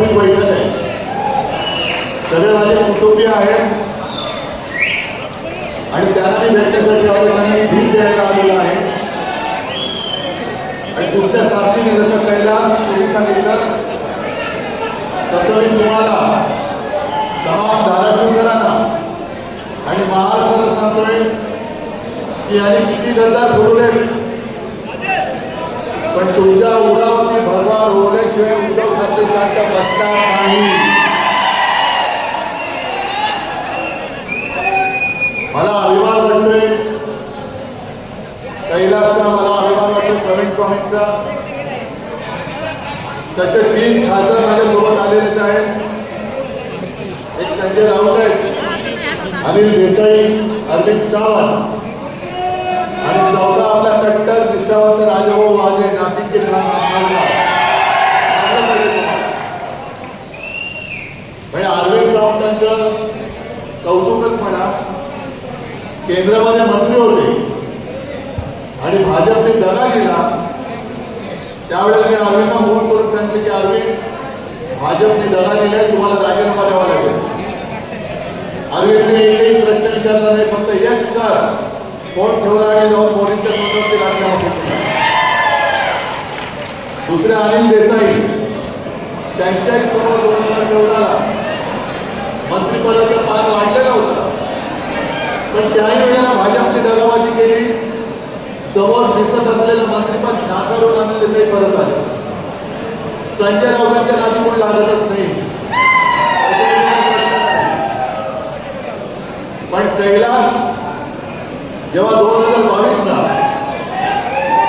वैयक्तिक बैठक आहे. सगळे माझे कुटुंबीय आहेत आणि त्यांना मी भेटण्यासाठी आलो, त्यांना मी भीक द्यायला आलेलो आहे. आणि तुमच्या साक्षीने जसं कैलास तुम्ही सांगितलं तसं मी तुम्हाला तमाम धाराशिवकरांना आणि महाराष्ट्राला सांगतोय की याने किती गद्दार फिरवले, पण तुमच्या उरावरती भगवा रोवल्याशिवाय उद्धव ठाकरे सारखा बसणार नाही. मला अभिमान वाटतोय कैलासचा, मला अभिमान वाटतोय प्रवीण स्वामींचा. तसे 3 खासदार माझ्यासोबत आलेलेच आहेत. एक संजय राऊत आहेत, अनिल देसाई, अरविंद सावंत आणि चौथा आपला कट्टर निष्ठावंत राजाभाऊ वाजे, नाशिकचे खासदार. म्हणजे अरविंद सावंतांचं कौतुकच म्हणा. केंद्रामध्ये मंत्री होते आणि भाजपने दगा दिला. त्यावेळेला मी अरविंदला फोन करून सांगितले की अरविंद, भाजपने दगा दिलाय, तुम्हाला राजीनामा द्यावा लागेल. अरविंदने एकही प्रश्न विचारला नाही, फक्त येस सर फोन ठेवला आणि जाऊन मोदींच्या तोंडावरती राजीनामा घेतला. दुसरे अनिल देसाई, त्यांच्याही समोर 2014ला मंत्रिपदाचं पान वाढलेलं होतं, पण त्याही वेळेला भाजपने दगाबाजी केली. समोर दिसत असलेलं मंत्रिपद नाकारून अनिल देसाई परत आले. संजय राऊतांच्या नादी कोण लागतच नाही, प्रश्नच नाही. पण कैलास जेव्हा 2022ला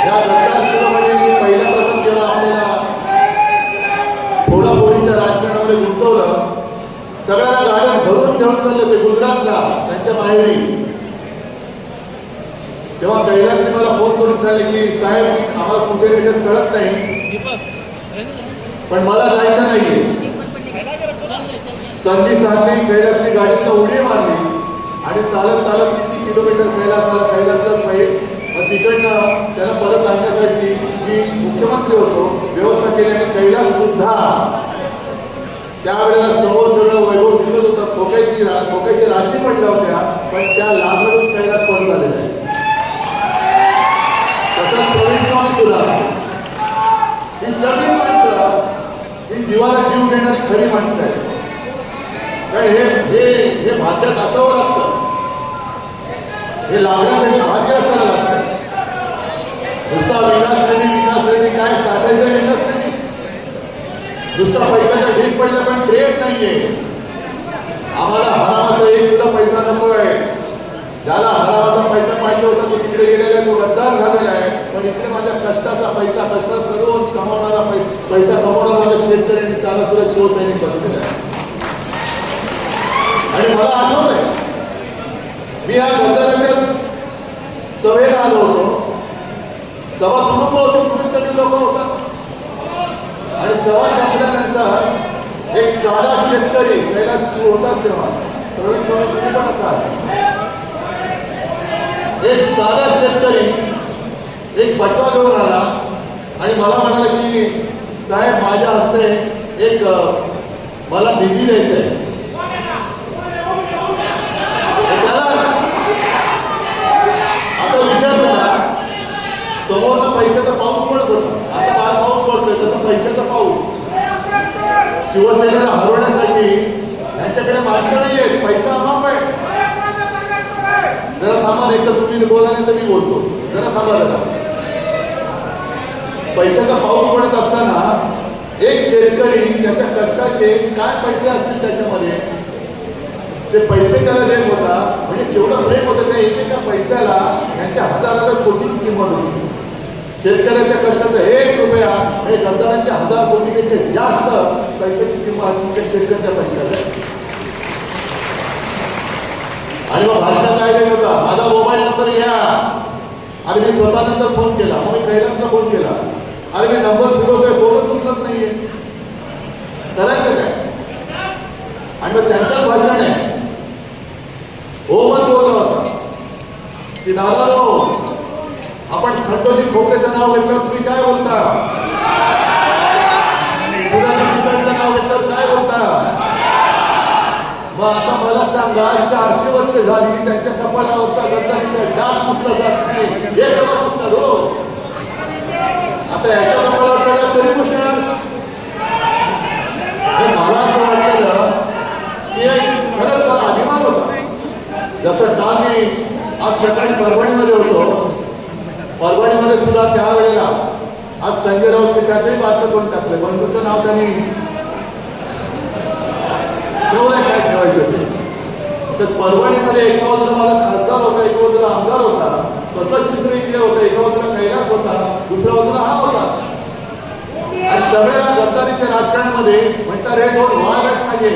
या गद्दार शिरोमणींनी पहिल्या प्रथम जेव्हा आपल्याला फोडाफोडीच्या राजकारणामध्ये गुंतवलं, सगळ्यांना गाड्यात भरून घेऊन चालले ते गुजरातला त्यांच्या माहेरी, तेव्हा कैलासने मला फोन करून सांगितले की साहेब, आम्हाला कुठे याच्यात कळत नाही, पण मला जायचं नाहीये. संधी साधली, कैलासने गाडीतनं उडी मारली आणि चालत चालत किती किलोमीटर कैलासलाच पाहिजे. मग तिकडनं त्याला परत आणण्यासाठी मी मुख्यमंत्री होतो, व्यवस्था केली. आणि कैलास सुद्धा त्यावेळेला समोर सगळं वैभव दिसत होतं, खोक्याची राशी पडल्या होत्या, पण त्या लांबून कैलास परत आलेला आहे. तसंच प्रवीण स्वामी सुद्धा. ही सगळी माणसं ही जीवाला जीव देणारी खरी माणसं आहेत. कारण हे भाग्यात असावं लागतं, हे लाभण्यासाठी भाग्य असायला लागतं. नुसता विकास रेडी काय चाटायचा विकास नाही, नुसता पैशाच्या ढीक पडला पण प्रेम नाहीये. आम्हाला हरामाचा एक सुद्धा पैसा नकोय. ज्याला हरामाचा पैसा पाहिजे होता तो तिकडे गेलेला आहे, तो गद्दार झालेला आहे. पण इकडे माझ्या कष्टाचा पैसा, कष्ट करून कमावणारा पैसा कमावणारा माझ्या शेतकऱ्यांनी सारा सुद्धा शिवसैनिक बसलेला आहे. आणि मला आठवत आहे, मी या गद्दाराच्याच सभेला आलो होतो. सभा तुडुंब होती, पुढे सगळे लोक होतात. आणि सभा संपल्यानंतर एक साधा शेतकरी, कैलास तू होताच तेव्हा, प्रवीण स्वामी तुम्ही पण असाल, एक साधा शेतकरी एक बटवा घेऊन आला आणि मला म्हणाला की साहेब, माझ्या हस्ते एक मला बिबी द्यायचं आहे. आता विचार करा, समोरनं पैशाचा पाऊस पडत होता, आता बाहेर पाऊस पडतोय, तसा पैशाचा पाऊस. शिवसेनेला हरवण्यासाठी यांच्याकडे माणसं नाही आहेत, पैसा अमाप आहे. जरा थांबा, नाही तर तुम्ही बोला, नाही तर मी बोलतो. जरा थांबा जरा. पैशाचा पाऊस पडत असताना एक शेतकरी त्याच्या कष्टाचे काय पैसे असतील त्याच्यामध्ये ते पैसे त्याला देत होता. म्हणजे केवढं प्रेम होतं त्या एकेका पैशाला. यांच्या हजाराच्या कोटीची किंमत होती. शेतकऱ्याच्या कष्टाचा 1 रुपया म्हणजे गद्दारांच्या 1000 कोटीपेक्षा जास्त पैशाची किंमत त्या शेतकऱ्याच्या पैशाला. आणि मग भाषणात काय देत होता, माझा मोबाईल नंबर घ्या. अरे मी स्वतः नंतर फोन केला, मग मी कैलासला फोन केला. अरे मी नंबर फिरवतोय, फोनच उचलत नाहीये, करायचं काय? आणि मग त्यांचाच भाषण आहे. ओमन बोलला होता की दादा आपण खंडोजी खोपड्याचं नाव घेतल्यावर तुम्ही काय बोलता, सुधाकर पिसाळचं नाव घेतल्यावर काय बोलता? मग आता मला सांगा, 400 वर्ष झाली त्यांच्या कपाळावरचा गद्दारीचा डाग पुसला जात नाही, हे केव्हा पुसणार हो? आता याच्या कपाळावरचा डाग तरी पुसणार? मला असं वाटलं की खरंच मला अभिमान होता. जसं काल मी आज सकाळी परभणीमध्ये होतो, परभणीमध्ये सुद्धा त्यावेळेला आज संजय राऊत त्याचंही बारसं करून टाकलं. बंधूचं नाव त्यांनी ठेवलंय, काय ठेवायचं ते. तर परभणीमध्ये एका बाजूला मला खासदार होता, एका बाजूला आमदार होता, तसंच चित्र इकडे होतं, एका बाजूला कैलास होता, दुसऱ्या बाजूला हा होता. आणि सगळ्या गद्दारीच्या राजकारणामध्ये म्हणतात हे दोन वाघ आहेत माझे.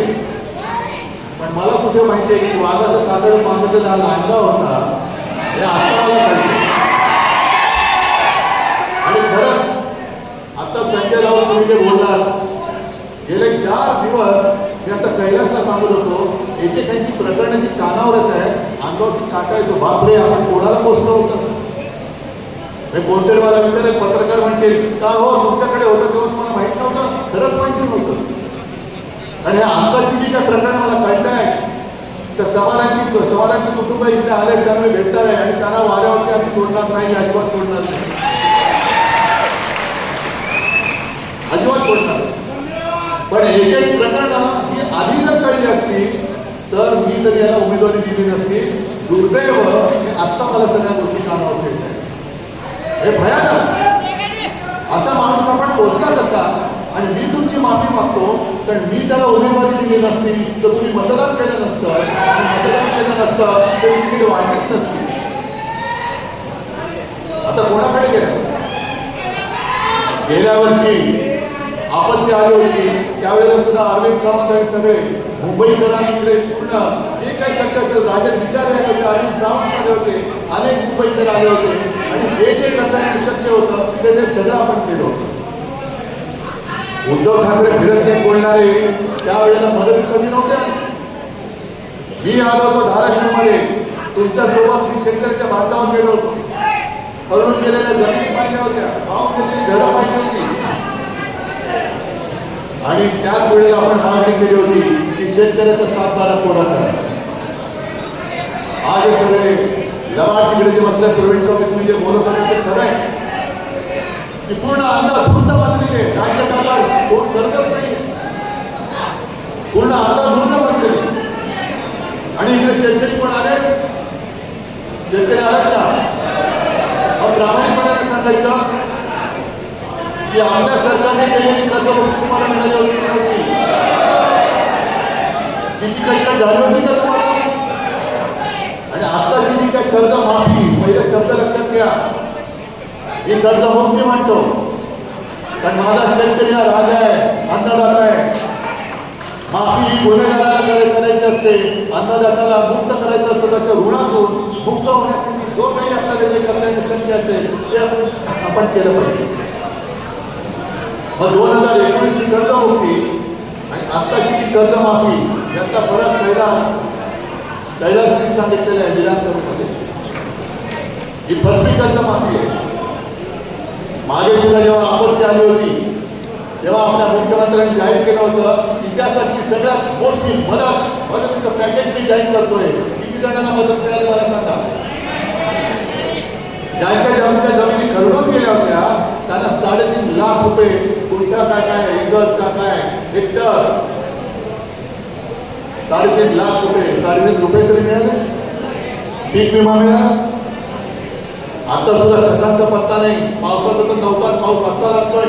पण मला कुठे माहिती आहे की वाघाचं कातड बांधलेला लांडगा होता, हे आता मला कळलं. आणि खरंच आता संजय राऊत तुम्ही जे बोललात, गेले 4 दिवस मी आता कैलासला सांगत होतो, एकेकांची प्रकरणाची कानावर येत आहे, अंगावरती काटा येतो, बापरे आपण कोणाला पोचलो होतं. कोणतरी मला विचारेल, पत्रकार म्हणतील का हो तुमच्याकडे होतं तेव्हा तुम्हाला माहित नव्हतं? खरंच माहिती नव्हतं. आणि ह्या अंगाची जी काय प्रकरण मला कळताय, तर सवारांची कुटुंब इकडे आले, त्यांना भेटणार आहे आणि त्यांना वाऱ्यावरती आधी सोडणार नाही, अजिबात सोडणार नाही, अजिबात सोडणार. पण एक एक प्रकरणं ही आधी जर कळली असती तर मी तर याला उमेदवारी दिली नसती. दुर्दैव की आत्ता मला सगळ्या गोष्टी कानावर येत आहेत. हे भयानक. असा माणूस आपण पोचला कसा? आणि मी तुमची माफी मागतो, कारण मी त्याला उमेदवारी दिली नसती तर तुम्ही मतदान केलं नसतं, आणि मतदान केलं नसतं तर मी तिथे वाढलीच नसती. आता कोणाकडे गेलं? गेल्या वर्षी आपत्ती आली होती, त्यावेळेला सुद्धा अरविंद सावंत आणि सगळे मुंबईकरांनी इकडे पूर्ण जे काही शक्य असेल, राजन विचार आले होते, अरविंद सावंत आले होते, अनेक मुंबईकर आले होते, आणि जे जे करता येणं शक्य होतं ते सगळं आपण केलं होतं. उद्धव ठाकरे फिरत नाही बोलणारे त्यावेळेला मदतीसाठी नव्हत्या. मी आलो होतो धाराशिवमध्ये, तुमच्यासोबत मी शेतकऱ्याच्या बांधावर गेलो होतो, खरडून गेलेल्या जमिनी पाहिल्या होत्या, वाहून गेलेली घरं पाहिली होती, आणि त्याच वेळेला आपण मागणी केली होती की शेतकऱ्याचा 7-12 कोरा करा. आज हे सगळे लबाड तिकडे जे बसले प्रवीण चौधरी तुम्ही जे बोलत होते ते खरं आहे की पूर्ण अंधाधुंद बदलेले, राज्य कारभार कोण करतच नाही, पूर्ण अंधाधुंद बदलेले. आणि इकडे शेतकरी कोण आले? शेतकरी आले का? मग प्रामाणिकपणाने सांगायचं की आपल्या सरकारने केलेली कर्जमुक्ती तुम्हाला मिळाली होती की नव्हती? किती कटकट झाली होती का तुम्हाला? आणि आत्ताची जी काय कर्जमाफी, पहिले शब्द लक्षात घ्या, ही कर्जमुक्ती म्हणतो, कारण माझा शेतकरी हा राजा आहे, अन्नदाता आहे. माफी ही गुन्हेगाराला करायची असते, अन्नदात्याला मुक्त करायचं असतं. त्याच्या ऋणातून मुक्त होण्यासाठी जो काही आपल्याला जे करता येणं शक्य असेल ते आपण केलं पाहिजे. मग 2019 ची कर्जमुक्ती आणि आत्ताची जी कर्जमाफी याचा फरक कैलासने सांगितलेला आहे विधानसभेमध्ये. ही फसवी कर्जमाफी आहे. मागे सुद्धा जेव्हा आपत्ती आली होती तेव्हा आपल्या मुख्यमंत्र्यांनी जाहीर केलं होतं इतिहासाची सगळ्यात मोठी मदतीचं पॅकेज मी जाहीर करतोय. किती जणांना मदत मिळाली मला सांगा? ज्यांच्या जमिनी खरडून गेल्या होत्या त्यांना 3.5 लाख रुपये, कोणत्या काय एकर का काय हेक्टर, 3.5 लाख रुपये, 3.5 रुपये तरी मिळाले. पीक विमा मिळाला. आता सुद्धा खतांचा पत्ता नाही. पावसाचा तर नव्हताच, पाऊस आता लागतोय.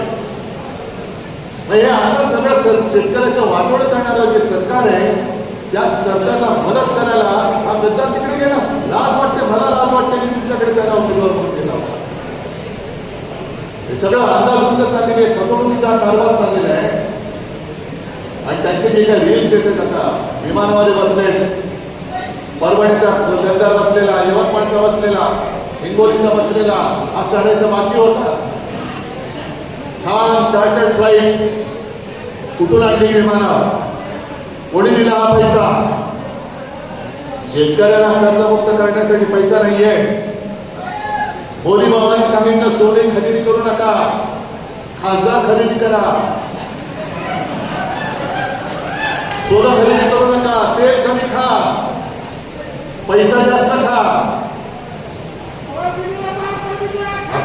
हे असं सगळं शेतकऱ्याचं वाटोळ करणारं जे सरकार आहे त्या सरकारला मदत करायला हा गद्दार तिकडे गेला. लाज वाटते, मला लाज वाटते मी तुमच्याकडे त्याला उमेदवार म्हणून गेला होता. हे सगळं अंदाधुंद चाललेली आहे, फसवणुकीचा कारभार चाललेला आहे. आणि त्यांचे जे काही रील्स येतात, आता विमानामध्ये बसले, परभणीचा गद्दार बसलेला, यवतमाळचा बसलेला, हिंगोलीचा बसलेला, हा चढायचा बाकी होता. छान चार्टर्ड फ्लाईट, कुठून आणली विमानं, कोणी दिला हा पैसा? शेतकऱ्याला कर्जमुक्त करण्यासाठी पैसा नाहीये. मोदी बाबांनी सांगितलं सोने खरेदी करू नका, खासदार खरेदी करा. तेल कमी खा, पैसा जास्त खा,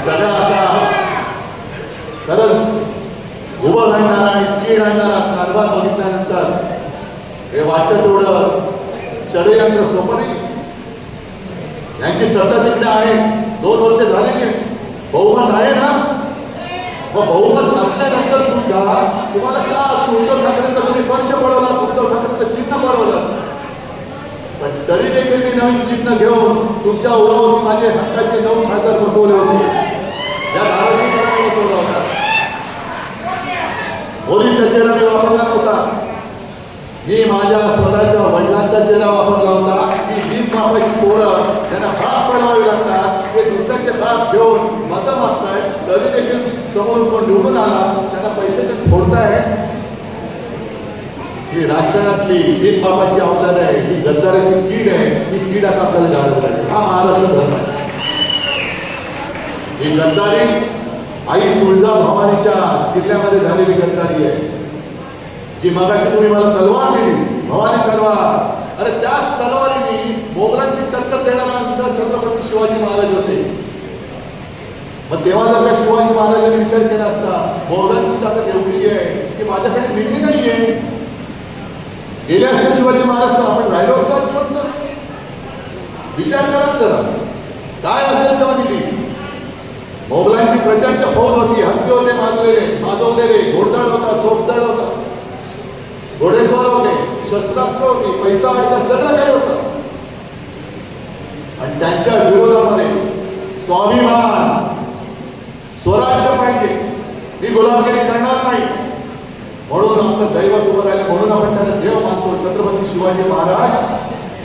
सगळा असा खरंच उभं घालणारा आणि चीड आणणारा कारभार बघितल्यानंतर हे वाटतं तेवढं षडयंत्र सोपं नाही. यांची सत्ता तिकडे आहे, 2 वर्ष झालेली, बहुमत आहे ना. मग बहुमत असल्यानंतर सुद्धा तुम्हाला का उद्धव ठाकरेंचा तुम्ही पक्ष पळवला, उद्धव ठाकरेंचं चिन्ह पळवलं, पण तरी देखील मी नवीन चिन्ह घेऊन तुमच्या ओळावरती माझे हक्काचे 9 खासदार बसवले होते. या धाराशिवकरांनी बसवला होता. मोदींचा चेहरा मी वापरला नव्हता, मी माझ्या स्वतःच्या वडिलांचा चेहरा वापरला होता. मी भीम बापाची पोरं त्यांना बाप पडवावे लागतात, ते दुसऱ्याचे बाप घेऊन मतं मागताय, तरी देखील समोर कोण निवडून आला त्यांना पैसे फोडताय. ही राजकारणातली भीम बापाची अवतार आहे, ही गद्दाराची कीड आहे. ही कीड आता आपल्याला जाणवत आहे. हा महाराष्ट्र धर्म आहे. ही गद्दारी आई तुळजा भवानीच्या किल्ल्यामध्ये झालेली गद्दारी आहे, जी मगाशी तुम्ही मला तलवार दिली, भवानी तलवार. अरे त्याच तलवारीने मोगलांची टक्कर देणारा आमचा छत्रपती शिवाजी महाराज होते. मग तेव्हा जर का शिवाजी महाराजांनी विचार केला असता, मोगलांची ताकद एवढी आहे की माझ्याकडे निधी नाहीये, गेले असते शिवाजी महाराज तर आपण राहिलो असतो जिवंत. विचार करा जरा, काय असेल तेव्हा निधी. मोगलांची प्रचंड फौज होती, हत्ती होते माजवलेले, घोडदळ होता, तोफदळ होता, घोडेस्वार होते, शस्त्रास्त्र होती, पैसा होता, सगळं काही होतं. आणि त्यांच्या विरोधामध्ये स्वाभिमान, स्वराज्य पाहिजे, मी गुलामगिरी करणार नाही, म्हणून आपलं दैवत उभं राहिलं. म्हणून आपण त्यांना देव मानतो. छत्रपती शिवाजी महाराज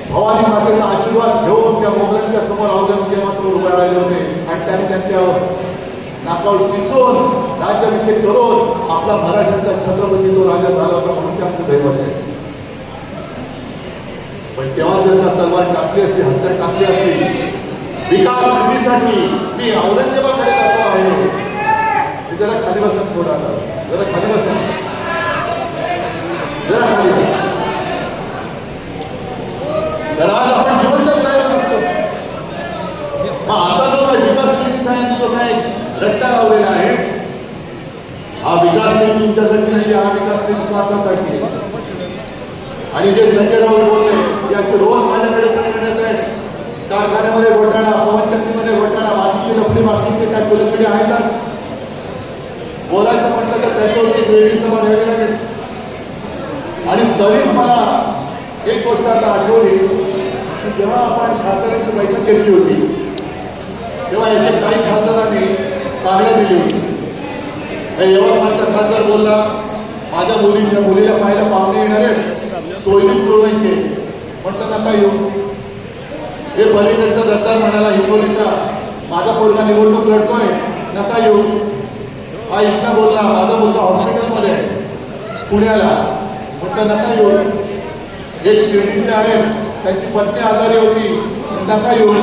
भवानी मातेचा आशीर्वाद घेऊन त्या मोगलांच्या समोर औरंगजेबासमोर उभे राहिले होते आणि त्यांनी त्यांच्या नाकावर पिचून राज्याभिषेक करून आपला मराठ्यांचा छत्रपती तो राजा झाला होता, म्हणून ते आमचं दैवत आहे. पण तेव्हा जर का तलवार टाकली असती, हत्यार टाकली असती, विकास निधीसाठी मी औरंगजेबाकडे जातो आहे. जरा खाली बसा, थोडा जरा खाली बसा, जरा खाली बसा. तर आज आपण जिवंतच राहिलो नसतो. मग आता जो काय विकास निधीचा आहे, जो काय रट्टा लावलेला आहे, हा विकास निधी तुमच्यासाठी नाही, हा विकास निधी स्वार्थासाठी आहे. आणि जे संजय राऊत बोलले की असे रोज माझ्याकडे प्रकरण येत आहेत, कारखान्यामध्ये घोटाळा, पवनचक्कीमध्ये घोटाळा, बाकीचे लफडी बाकीचे काय कुलकडे आहेतच. बोलायचं म्हटलं तर त्याच्यावरती एक वेगळी सभा घ्यावी लागेल. आणि तरीच मला एक गोष्ट आता आठवली की जेव्हा आपण खासदारांची बैठक घेतली होती, तेव्हा एक काही खासदारांनी कागद दिली होती. यवतमाळचा खासदार बोलला, माझ्या मुलीला पाहायला पाहुणे येणार आहेत, सोयरीक जुळवायचे. म्हटलं नका येऊ. हे पलीकडचा गद्दार म्हणाला हिंगोलीचा, माझा पोरगा निवडणूक लढतोय, नका येऊ. हा इथला बोलला, माझा मुलगा हॉस्पिटलमध्ये आहे पुण्याला, म्हटलं नका येऊ. एक शिर्डीचे आहेत, त्यांची पत्नी आजारी होती, नका येऊ.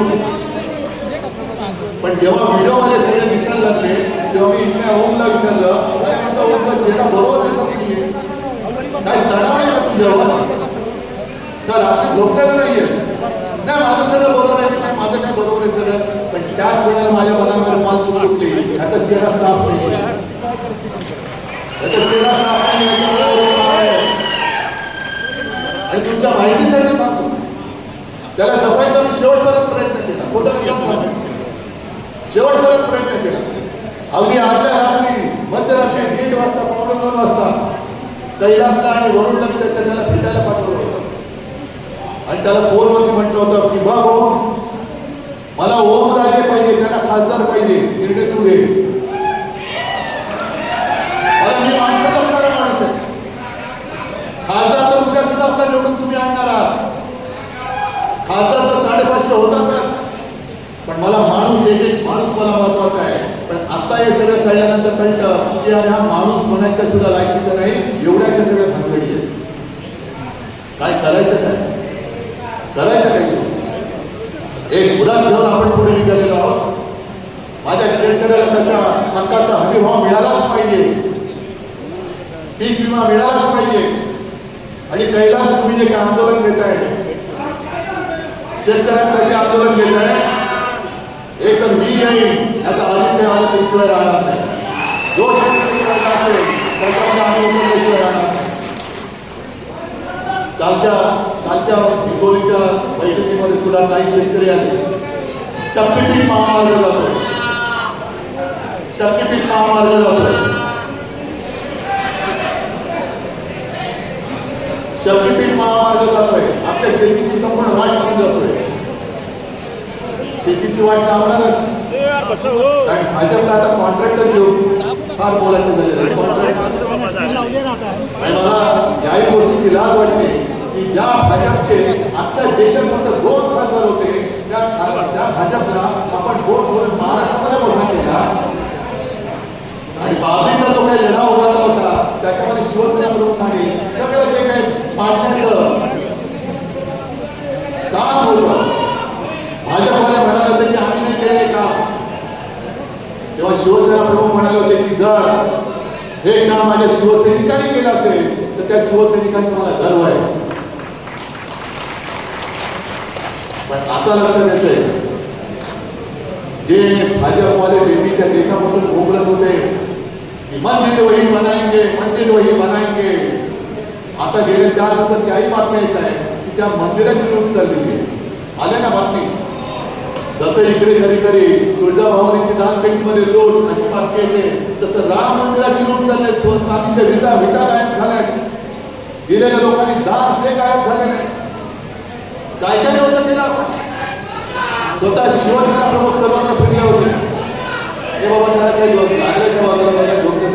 पण जेव्हा व्हिडिओमध्ये सगळे दिसायला लागले, तेव्हा मी इथल्या ओमला विचारलं, अरे म्हटलं ओमचा चेहरा बरोबर दिसत नाहीये, काय तणाव आहे का तुझ्यावर, का रात्री झोपलेलं नाहीयेस? नाही, माझं सगळं बरोबर आहे, नाही माझं काय बरोबर आहे सगळं. पण त्याच वेळेला माझ्या मनावर माल चुकते, याचा चेहरा साफ नाही, याचा चेहरा साफ नाही, आणि तुमच्या माहितीसाठी सांगतो, त्याला जपायचा मी शेवटपर्यंत प्रयत्न केला. खोटं कशात सांगतो, शेवटपर्यंत प्रयत्न केला. अगदी अर्ध्या रात्री, मध्यरात्री 1:30 वाजता, 1:15 वाजता कैलासला आणि वरुणला मी त्याला भेटायला पाठवलं होतं. आणि त्याला फोनवरती म्हटलं होतं की बघ ओम, मला ओमराजे पाहिजे, त्यांना खासदार पाहिजे, निर्णय तू घे. मला मी माणसं जपणारा माणूस आहे. खासदार तर उद्या सुद्धा आपला निवडून तुम्ही आणणार आहात. खासदार तर 550 होतातच, पण मला माणूस, एक माणूस मला महत्वाचा आहे. पण आता हे सगळं कळल्यानंतर कळतं की अरे हा माणूस म्हणायच्या सुद्धा लायकीचा नाही, एवढ्याच्या सगळ्या भानगडी आहेत. काय करायचं, काय करायचं काय सुरू. एक मुलात घेऊन आपण पुढे निघालेलो आहोत. माझ्या शेतकऱ्याला त्याच्या हक्काचा हमीभाव मिळालाच पाहिजे, पीक विमा मिळालाच पाहिजे. आणि कैलास तुम्ही जे काही आंदोलन घेत आहे, शेतकऱ्यांसाठी आंदोलन घेत आहे, एक तर मी येईल आता आदित्य आला त्याशिवाय राहणार नाही. जो शेतकरी असेल त्याच्यामध्ये आम्ही उतरल्याशिवाय राहणार नाही. कालच्या हिंगोलीच्या बैठकीमध्ये सुद्धा काही शेतकरी आले. शक्तीपीठ महामार्ग जातोय, शक्तीपीठ महामार्ग जातोय, शक्तीपीठ महामार्ग जातोय. आमच्या शेतीची संपूर्ण वाट लावून जातोय. शेतीची वाट लावणारच, कारण भाजपला आता कॉन्ट्रॅक्टर घेऊन फार बोलायचं झालेलं. मला याही गोष्टीची लाज वाटते की ज्या भाजपचे आजच्या देशात फक्त 2 खासदार होते, त्या भाजपला आपण वोट करून महाराष्ट्रामध्ये मोठा केला. आणि बाबरीचा जो काही लढा उभारला होता त्याच्यामध्ये शिवसेना प्रमुखांनी सगळं जे काही पाडण्याचं काम होतं, भाजपवाले म्हणाले होते की आम्ही नाही केले काम. तेव्हा शिवसेना प्रमुख म्हणाले होते की जर हे काम माझ्या शिवसैनिकांनी केलं असेल तर त्या शिवसैनिकांचा मला गर्व आहे. पण आता लक्षात येतंय, जे भाजपवाले नेहमीच्या नेत्यापासून घोगरत होते की मंदिर वही बनाएंगे, मंदिर वही बनाएंगे, आता गेल्या 4 दिवसात काही बातम्या येत आहे की त्या मंदिराची लूट चाललेली आहे. आले ना बातमी? जसं इकडे कधी तुळजाभवानीची दानपेटीमध्ये लूट अशी बातमी येते, तसं राम मंदिराची लूट चालली. चांदीच्या विटा गायब झाल्यात, दिलेल्या लोकांनी दान ते गायब झालेले. काय काय नव्हतं केलं आपण. स्वतः शिवसेना प्रमुख सर्वांना फिरले होते. हे बाबा त्याला काही घेऊन लागले त्या बाजूला बघा घेऊन देत.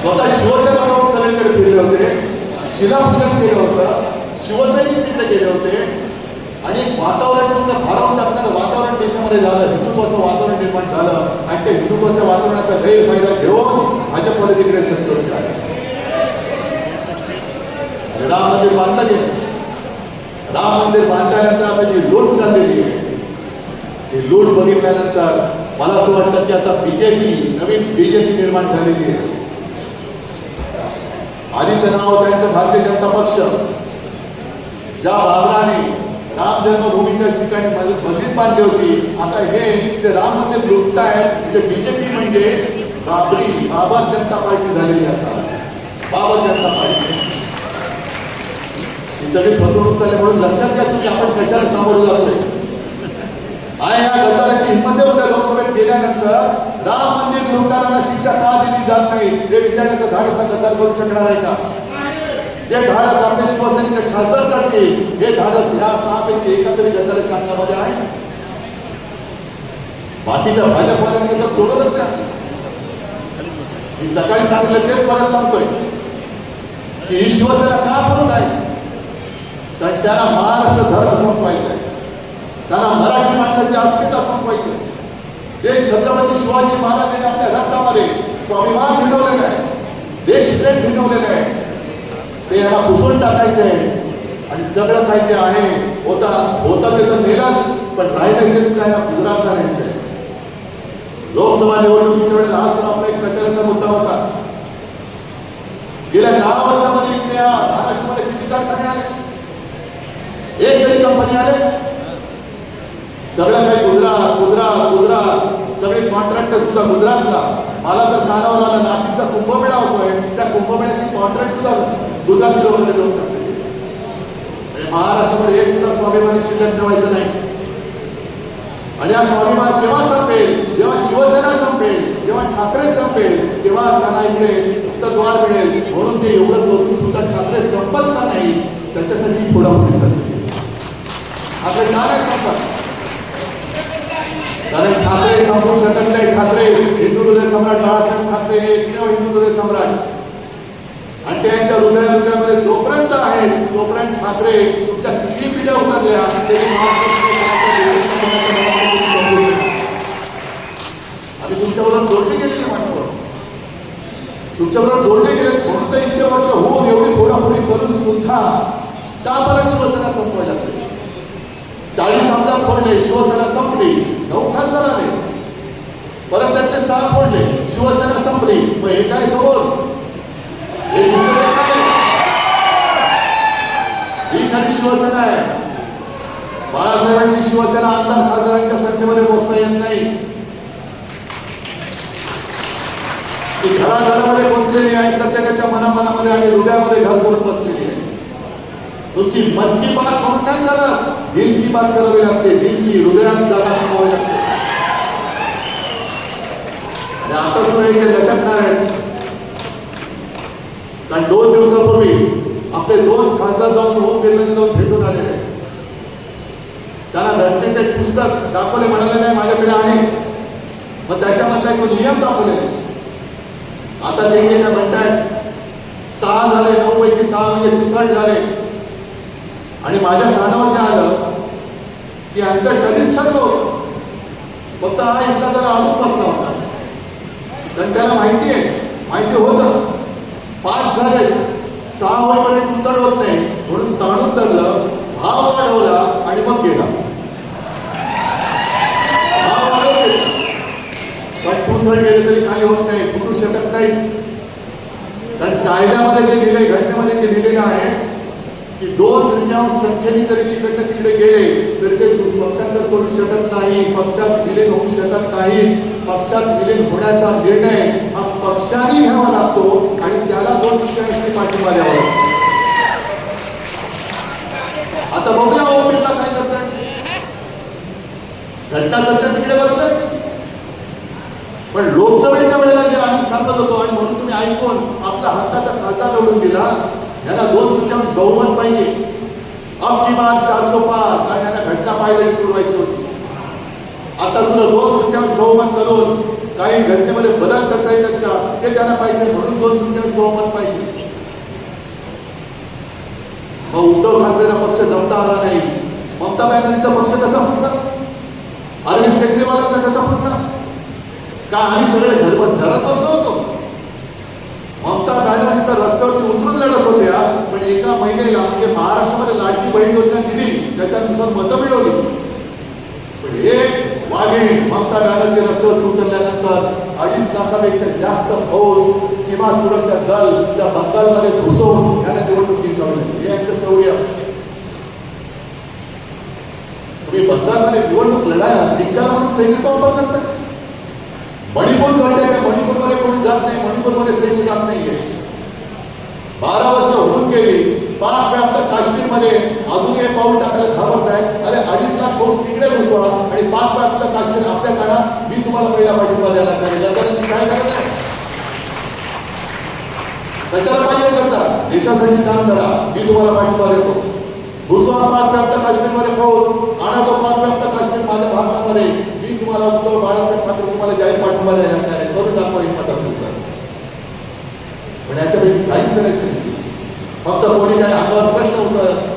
स्वतः शिवसेना प्रमुख सगळीकडे फिरले होते, शिलापूजन केलं होतं, शिवसैनिक तिकडे गेले होते. आणि एक वातावरण पूर्ण भारावून टाकणारं वातावरण देशामध्ये झालं, हिंदुत्वाचं वातावरण निर्माण झालं. आणि त्या हिंदुत्वाच्या वातावरणाचा गैरफायदा घेऊन भाजपवाले तिकडे सत्तेवरती आले. राम मंदिर बांधलं गेलं. राम मंदिर बांधल्यानंतर आता जी लूट चाललेली आहे, ही लूट बघितल्यानंतर मला असं वाटतं की आता नवीन बीजेपी निर्माण झालेली आहे. आधीचं नाव त्यांचं भारतीय जनता पक्ष. ज्या बाबराने राम जन्मभूमीच्या ठिकाणी मस्जिद बांधली होती, आता हे ते राम मंदिर लुटतायत. म्हणजे बीजेपी म्हणजे बाबर जनता पार्टी झालेली. आता बाबर जनता पार्टी ही सगळी फसवणूक चालली. म्हणून लक्षात घ्या तुम्ही आपण कशाला सामोरं जातोय. आणि या गद्दाराची हिंमत उद्या लोकसभेत गेल्यानंतर राम मंदिर लुटणाऱ्यांना शिक्षा का दिली जात नाही हे विचारण्याचं धाडस गद्दार करू शकणार आहे का? जे धाडस आपल्या शिवसेनेचे खासदार करतील, हे धाडस या 6 पैकी एका तरी गद्दाराच्या अंगामध्ये आहे. बाकीच्या भाजपवाल्यांचं तर सोडतच नाही. मी सकाळी सांगितलं तेच परत सांगतोय की ही शिवसेना का होत आहे. कारण त्यांना महाराष्ट्र धर्म संपवायचा आहे, त्यांना मराठी माणसाची अस्मिता संपवायची. जे छत्रपती शिवाजी महाराजांनी आपल्या रक्तामध्ये स्वाभिमान भिनवलेलं आहे, देशप्रेम भिनवलेलं आहे, ते याला पुसून टाकायचं आहे. आणि सगळं काही जे आहे होतं ते तर नेलंच, पण राहिलं तेच काय गुजरातला न्यायचं आहे. लोकसभा निवडणुकीच्या वेळेला हा आपला एक प्रचाराचा मुद्दा होता. गेल्या 10 वर्षामध्ये इथल्या महाराष्ट्रामध्ये किती कारखाने आले? एक तरी कंपनी आले? सगळं काही गुजरात सगळे कॉन्ट्रॅक्टर सुद्धा गुजरातला. मला तर कानावर आला, नाशिकचा कुंभमेळा होतोय, त्या कुंभमेळ्याची कॉन्ट्रॅक्ट सुद्धा गुजराती लोकांनी देऊन टाकले. महाराष्ट्रामध्ये एक सुद्धा स्वाभिमानी शिल्लक ठेवायचं नाही. आणि हा स्वाभिमान केव्हा संपेल? जेव्हा शिवसेना संपेल, जेव्हा ठाकरे संपेल, तेव्हा त्यांना इकडे फक्त द्वार मिळेल. म्हणून ते एवढं करून सुद्धा ठाकरे संपत का नाही त्याच्यासाठी फोडाफोडी चालली. ठाकरे का नाही संपत? कारण ठाकरे संपू शकत नाही. ठाकरे हिंदू हृदय सम्राट बाळासाहेब ठाकरे हे एकमेव हिंदू हृदय सम्राट. आणि त्यांच्या हृदयामध्ये जोपर्यंत आहे तोपर्यंत ठाकरे तुमच्या किती पिढ्या उतरल्या आम्ही तुमच्याबरोबर जोडले गेलेले माणसं, तुमच्याबरोबर जोडले गेले. म्हणून तर इतके वर्ष होऊन एवढी फोडाफोडी करून सुद्धा का परत शिवसेना संपवायला लागली? 40 आमदार फोडले, शिवसेना संपली. 9 खासदार आले, परत त्यातले 6 फोडले, शिवसेना संपली. मग हे काय समोर शिवसेना आहे. बाळासाहेबांची शिवसेना आमदार खासदारांच्या संख्येमध्ये मोजता येत नाही. ती घराघरामध्ये पोचलेली आहे, प्रत्येकाच्या मनामनामध्ये आणि हृदयामध्ये घर करून बसलेली आहे. नुसती मन की बात म्हणून नाही चालत, दिल की बात करावी लागते. दिल की हृदयात जागा थांबवावी लागते. आणि आता सुद्धा हे लटकणार आहेत. कारण 2 दिवसापूर्वी आपले 2 खासदार जाऊन ओम बिर्लांनी जाऊन भेटून आलेले आहेत. त्यांना घटनेचे पुस्तक दाखवले, म्हणाले नाही माझ्याकडे आहे. मग त्याच्यामधला एक नियम दाखवले. आता ते काय म्हणतायत 6 झाले, 9 पैकी 6 म्हणजे 2/3 झाले. आणि माझ्या कानावर जे आलं की यांचं कधीच ठरलं होतं, फक्त हा इथला जरा अडून बसला होता. कारण त्याला माहिती होतं 5 झाले, 6 होईपर्यंत 2/3 होत नाही, म्हणून ताणून धरलं, भाव वाढवला आणि मग गेला. भाव वाढवले पण 2/3 गेले तरी काही होत नाही, फुटू शकत नाही. कारण कायद्यामध्ये जे दिले, घटनेमध्ये जे दिलेलं आहे की 2/3 संख्येने जरी इकडनं तिकडे गेले तरी ते पक्षांतर करू शकत नाही, पक्षात विलीन होऊ शकत नाही. पक्षात विलीन होण्याचा निर्णय हा पक्षाने घ्यावा लागतो आणि त्याला 2/3 पाठिंबा द्यावा लागतो. आता बघूया ओम बिर्ला काय करतात. घटनातज्ञ तिकडे बसले, पण लोकसभेच्या वेळेला जे आम्ही सांगत होतो आणि म्हणून तुम्ही ऐकून आपला हक्काचा खासदार निवडून दिला, यांना 2/3 बहुमत पाहिजे. अब की बार 400 पार, कारण यांना घटना पाहिजे तुडवायची होती. आता सुद्धा 2/3 बहुमत करून काही घटनेमध्ये बदल करता येतात का ते त्यांना पाहिजे, म्हणून 2/3 बहुमत पाहिजे. मग उद्धव ठाकरेंना पक्ष जमता आला नाही. ममता बॅनर्जीचा पक्ष कसा फुटला, अरविंद केजरीवालांचा कसा फुटला, का आम्ही सगळे घरात बसलो होतो. ममता बॅनर्जी तर रस्त्यावरती उतरून लढत होत्या, पण एका महिलेला म्हणजे महाराष्ट्रामध्ये लाडकी बहीण योजना दिली, त्याच्यानुसार मतं मिळवली. पण एक वाघीण ममता बॅनर्जी रस्त्यावरती उतरल्यानंतर 2.5 लाखापेक्षा जास्त फौज, सीमा सुरक्षा दल त्या बंगालमध्ये घुसवून त्याने निवडणूक जिंकवली. हे यांचं शौर्य. तुम्ही बंगालमध्ये निवडणूक लढायला जिंकायला म्हणून सैन्याचा वापर करताय. मणिपूर करताय का? मणिपूरमध्ये कोणी जात नाही, मणिपूरमध्ये सैन्य जात नाहीये. 12 वर्ष होऊन गेली. पाक व्याप्त काश्मीरमध्ये अजून हे पाऊल टाकायला घाबरताय. अरे 2.5 लाख फौज तिकडे घुसवा आणि पाक व्याप्त काश्मीर आपल्या काळा मी तुम्हाला पहिला पाठिंबा द्यायला लागेल. गद्दारांची काय गरज आहे? कशाला पाहिजे करता? देशासाठी काम करा, मी तुम्हाला पाठिंबा देतो. घुसवा पाक व्याप्त काश्मीरमध्ये फौज, आणा तो पाक व्याप्त काश्मीर माझ्या भारतामध्ये. मी तुम्हाला उद्धव बाळासाहेब ठाकरे तुम्हाला जाहीर पाठिंबा द्यायला तयार आहे. करून दाखवा हिंमत असेल तर. पण याच्यापैकी काहीच करायचं नाही. फक्त कोणी काही अंगावर प्रश्न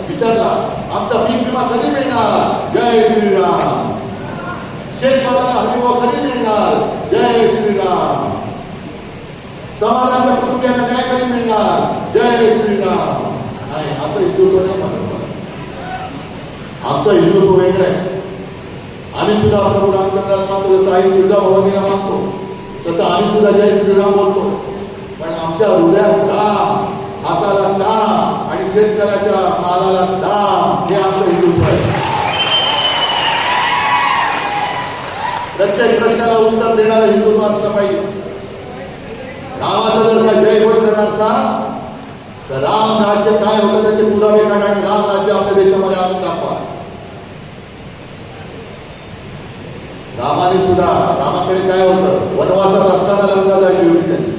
विचारला, आमचा पीक विमा कधी मिळणार? जय श्रीराम. शेतमालाला हमीभाव कधी मिळणार? जय श्रीराम. समाजाच्या कुटुंबियांना न्याय कधी मिळणार? जय श्रीराम. नाही, असं हिंदुत्व नाही म्हणत. आमचं हिंदुत्व वेगळं आहे. आम्ही सुद्धा प्रभू रामचंद्राला मानतो, जसं आई तुळजाभवानीला मानतो, तसं आम्ही सुद्धा जय श्रीराम बोलतो. पण आमच्या हृदयात राम, हाताला काम आणि शेतकऱ्याच्या मालाला दाम, हे आमचं हिंदुत्व आहे. प्रत्येक प्रश्नाला उत्तर देणारं हिंदुत्व असलं पाहिजे. रामाचा जर का जय घोष करणार सांग तर राम राज्य काय होतं त्याचे पुरावे काढा आणि राम राज्य आपल्या देशामध्ये आणून दाखवा. रामाने सुद्धा, रामाकडे काय होतं? वनवासात असताना लंका जाळली होती त्यांनी.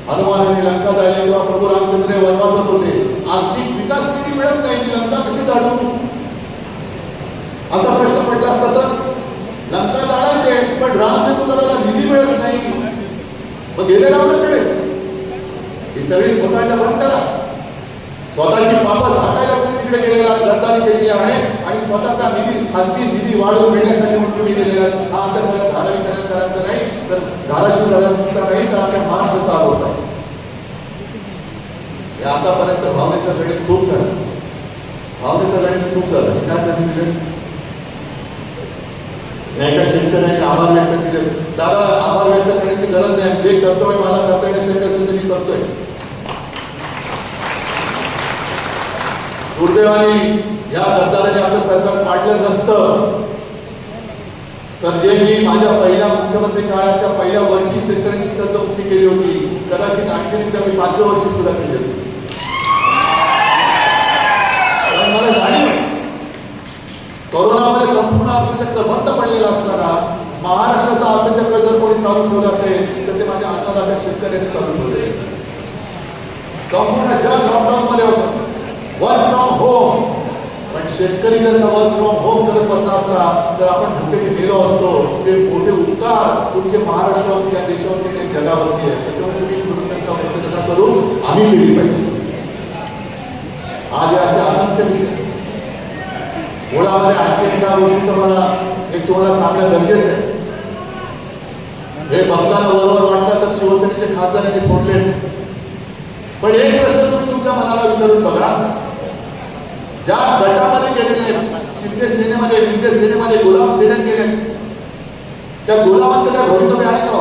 हनुमानाने लंका जाळली तेव्हा प्रभू रामचंद्र वनवासात होते. आर्थिक विकास निधी मिळत नाही, ती लंका कशी जाळू असा प्रश्न पडला असता तर लंका जाळायचे, पण रामसेतू करायला निधी मिळत नाही. मग गेले रावणाकडे. ही सगळी खोटांड बंद करा. स्वतःची पापं झाकायला तुम्ही तिकडे गेलेला गद्दारी केलेली आहे आणि स्वतःचा निधी, खासगी निधी वाढवून मिळण्यासाठी म्हणून तुम्ही गेलेला. हा आमच्या सगळ्या धारावीकरांचा नाही तर धाराशिवकरांचा नाही तर आपल्या महाराष्ट्राचा आरोप आहे. हे आतापर्यंत भावनेचं गणित खूप झालं. भावनेचं गणित खूप झालं. हे काय त्यांनी दिलं? एका शेतकऱ्याने आभार व्यक्त केले. दादा, आभार व्यक्त करण्याची गरज नाही. जे कर्तव्य मला करता येण्यासाठी असेल ते मी करतोय. दुर्दैवाने या गद्दाराने आपलं सरकार पाडलं नसतं तर जे मी माझ्या पहिल्या मुख्यमंत्री काळाच्या पहिल्या वर्षी शेतकऱ्यांची कर्जमुक्ती केली होती, कदाचित आणखी एकदा मी 5व्या वर्षी सुद्धा केली असते. कारण मला जाणीव आहे कोरोनामध्ये संपूर्ण अर्थचक्र बंद पडलेलं असताना महाराष्ट्राचं अर्थचक्र जर कोणी चालू ठेवलं असेल तर ते माझ्या अन्नदात्या शेतकऱ्यांनी चालू ठेवले. संपूर्ण जग लॉकडाऊन मध्ये होतं, वर्क फ्रॉम होम, पण शेतकरी जर का वर्क फ्रॉम होम करत बसला असता तर आपण भुकेने मेलो असतो. ते मोठे उपकार तुमचे महाराष्ट्रावरती या देशावरती जगावरती आहे, त्याच्यावर तुम्ही कृतज्ञता व्यक्त नका करू, आम्ही केली पाहिजे. आज असे असंख्य विषय मुळामध्ये आणखी एका गोष्टीचं मला तुम्हाला सांगणं गरजेचं आहे. हे बघताना वरवर वाटलं तर शिवसेनेचे खासदारांनी फोडले, पण एक प्रश्न तुम्ही तुमच्या मनाला विचारून बघा, ज्या गटामध्ये गेलेले शिंदे सेनेमध्ये, विंदे सेनेमध्ये, गुलाम सेनेत गेले, त्या गुलामांचं काय भवितव्य आहे का?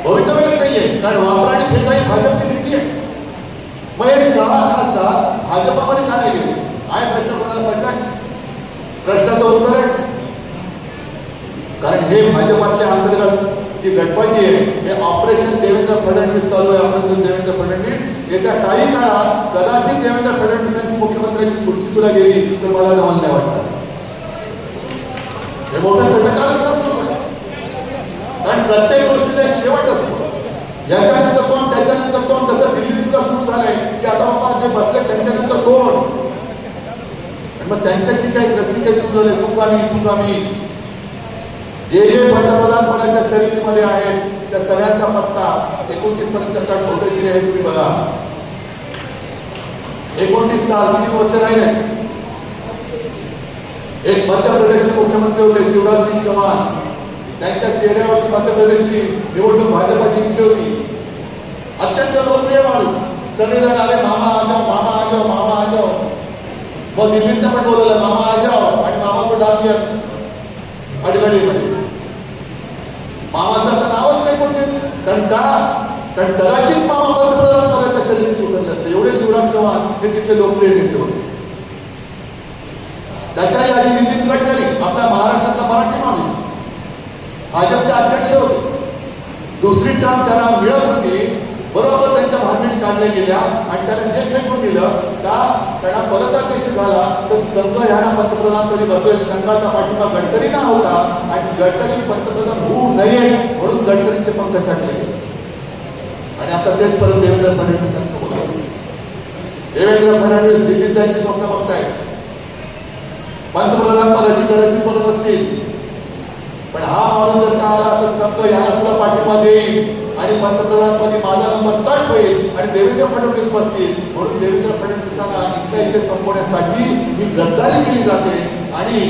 भवितव्यच नाहीये, कारण वापरा आणि फेकाई भाजपची नीती आहे. मग हे 6 खासदार भाजपामध्ये का नाही गेले? आहे प्रश्न कोणाला पडलाय? प्रश्नाचं उत्तर आहे कारण हे भाजपातल्या अंतर्गत जी गटबाजी आहे हे ऑपरेशन देवेंद्र फडणवीस चालू आहे. परंतु देवेंद्र फडणवीस येत्या काही काळात कदाचित देवेंद्र फडणवीसांची मुख्यमंत्र्यांची खुर्ची सुद्धा गेली तर मला नवल नाही वाटतं. हे मोठं थंडकारच सुरू आहे, कारण प्रत्येक गोष्टीला एक शेवट असतो. याच्यानंतर कोण, त्याच्यानंतर कोण, तसं दिल्लीत सुद्धा सुरू झालंय की आता बाबा जे बसले त्यांच्यानंतर कोण, मग त्यांच्याची काही रसिके सुरू झाले, तू कामी जे पंतप्रधान पदाच्या शर्यतीमध्ये आहेत त्या सगळ्यांचा पत्ता 29 पर्यंत कट होते की हे तुम्ही बघा. 29 साल 3 वर्ष राहिले. एक मध्य प्रदेशचे मुख्यमंत्री होते शिवराज सिंग चौहान, त्यांच्या चेहऱ्यावरती मध्य प्रदेशची निवडणूक भाजपा जिंकली होती. अत्यंत लोकप्रिय माणूस, सगळेजण आले मामा आ जाओ, मामा आ जाओ, मामा आ जाओ. मग दिल्लीत पण बोलवलं मामा आ जाओ आणि मामा को डाल दिया अडगडीमध्ये. मामाचं तर नावच नाही कोणते, कारण कदाचित मामा पंतप्रधान पदाच्या शर्यतीत उतरले असते. एवढे शिवराज चौहान हे तिथले लोकप्रिय नेते होते. त्याच्या आधी नितीन गडकरी आपल्या महाराष्ट्रातला मराठी माणूस भाजपचे अध्यक्ष होते. दुसरी टर्म त्यांना मिळत होती, बरोबर त्यांच्या भानगडीत काढल्या गेल्या आणि त्याला जे फेकून दिलं का त्यांना परत अध्यक्ष झाला तर संघ ह्याला पंतप्रधान तरी बसवेल. संघाचा पाठिंबा गडकरींना होता आणि गडकरी पंतप्रधान होऊ नये म्हणून गडकरींचे पंख छाटले गेले. आणि आता तेच परत देवेंद्र फडणवीसांसोबत होते. देवेंद्र फडणवीस दिल्लीत जायची स्वप्न बघतायत, पंतप्रधान पदाची कदाचित बघत असतील, पण हा माणूस जर का आला तर संघ याला सुद्धा पाठिंबा देईल आणि पंतप्रधानपदी माझा नंबर तट होईल आणि देवेंद्र फडणवीस बसतील. म्हणून देवेंद्र फडणवीसांना इथल्या इथे संपवण्यासाठी ही गद्दारी केली जाते आणि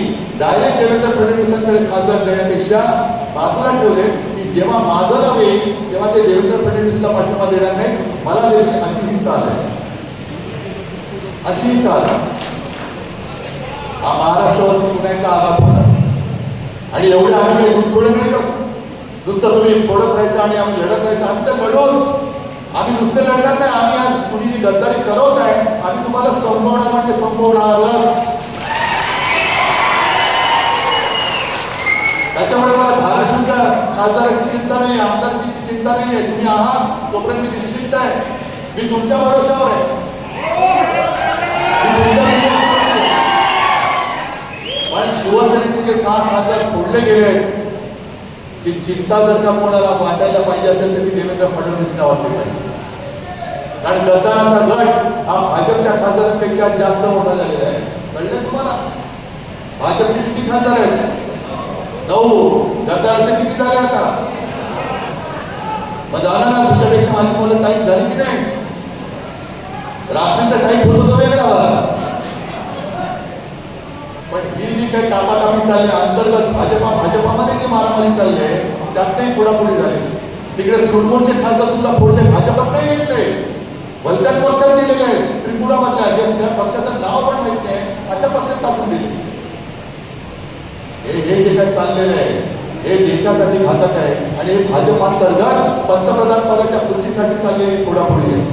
डायरेक्ट देवेंद्र फडणवीसांकडे खासदार देण्यापेक्षा बाजूला ठेवले की जेव्हा माझं नाव येईल तेव्हा ते देवेंद्र फडणवीसला पाठिंबा देणार नाही, मला देतील. अशी ही चाल आहे, अशी ही चाल आहे. हा महाराष्ट्रावरती पुन्हा एकदा आघात होणार आणि एवढे आम्ही काही दूध नाही आहोत. नुसतं तुम्ही फोडत राहायचं आणि आम्ही लढत राहायचं. आम्ही तर लढूच, आम्ही नुसते लढणार नाही. आम्ही आज तुम्ही जी गद्दारी करत आहे आम्ही तुम्हाला संपवणार म्हणजे संपवणारच. त्याच्यामुळे मला धाराशिवच्या खासदाराची चिंता नाही, आमदारकीची चिंता नाही आहे. तुम्ही आहात तोपर्यंत मी निश्चित आहे, मी तुमच्या भरोशावर आहे, मी तुमच्या विश्वासावर आहे. पण शिवसेनेचे जे 6 खासदार फोडले गेले आहेत ती चिंता जर का कोणाला वाटायला पाहिजे असेल तर ती देवेंद्र फडणवीसना वाटली पाहिजे. कारण गद्दाराचा गट हा भाजपच्या खासदारांपेक्षा जास्त मोठा झालेला आहे. कळलं तुम्हाला? भाजपचे किती खासदार आहेत? 9. गद्दाराचे किती झाले आता? मग झालं ना, तुमच्यापेक्षा माझी मुलं टाईप झाली की नाही? रात्रीचा टाईप होतो तो वेगळा, पण ही जी काही टापाटापी चालली अंतर्गत भाजपामध्ये जी मारामारी चालली आहे त्यात नाही पुढापुढी झाली. तिकडे तृणमूलचे खासदार सुद्धा फोडले, भाजपात नाही घेतले, भलत्याच पक्षात दिलेले आहेत. त्रिपुरामधल्या ज्या पक्षाचं नाव पण माहित नाही अशा पक्षात टाकून दिले. हे जे काही चाललेलं आहे हे देशासाठी घातक आहे आणि हे भाजप अंतर्गत पंतप्रधान पदाच्या खुर्चीसाठी चाललेली पुढापुढी आहे.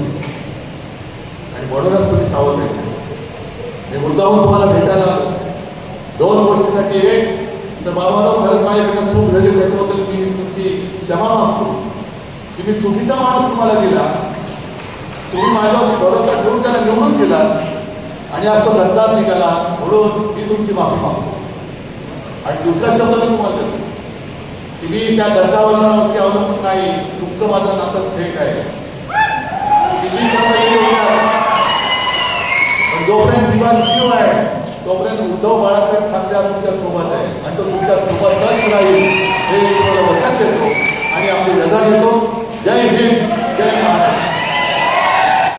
आणि म्हणूनच तुम्ही सावध व्हायचं. मी मुद्दाहून तुम्हाला भेटायला आलो 2 गोष्टीसाठी. एक तर बाबांनो, खरंच माझ्याकडनं चूक झाली, त्याच्याबद्दल मी तुमची क्षमा मागतो की मी चुकीचा माणूस तुम्हाला दिला. तुम्ही माझ्यावर भरोसा ठेवून त्याला निवडून दिला आणि आज तो गद्दार निघाला, म्हणून मी तुमची माफी मागतो. आणि दुसरा शब्द मी तुम्हाला देतो की मी त्या गद्दावरती अवलंबून नाही, तुमचं माझं नातं थेट आहे. किती समजली पण जोपर्यंत जीवन जीव आहे तोपर्यंत उद्धव बाळासाहेब ठाकरे तुमच्या सोबत आहे आणि तो तुमच्या सोबतच राहील हे तुम्हाला वचन देतो आणि आपली रजा घेतो. जय हिंद, जय महाराष्ट्र.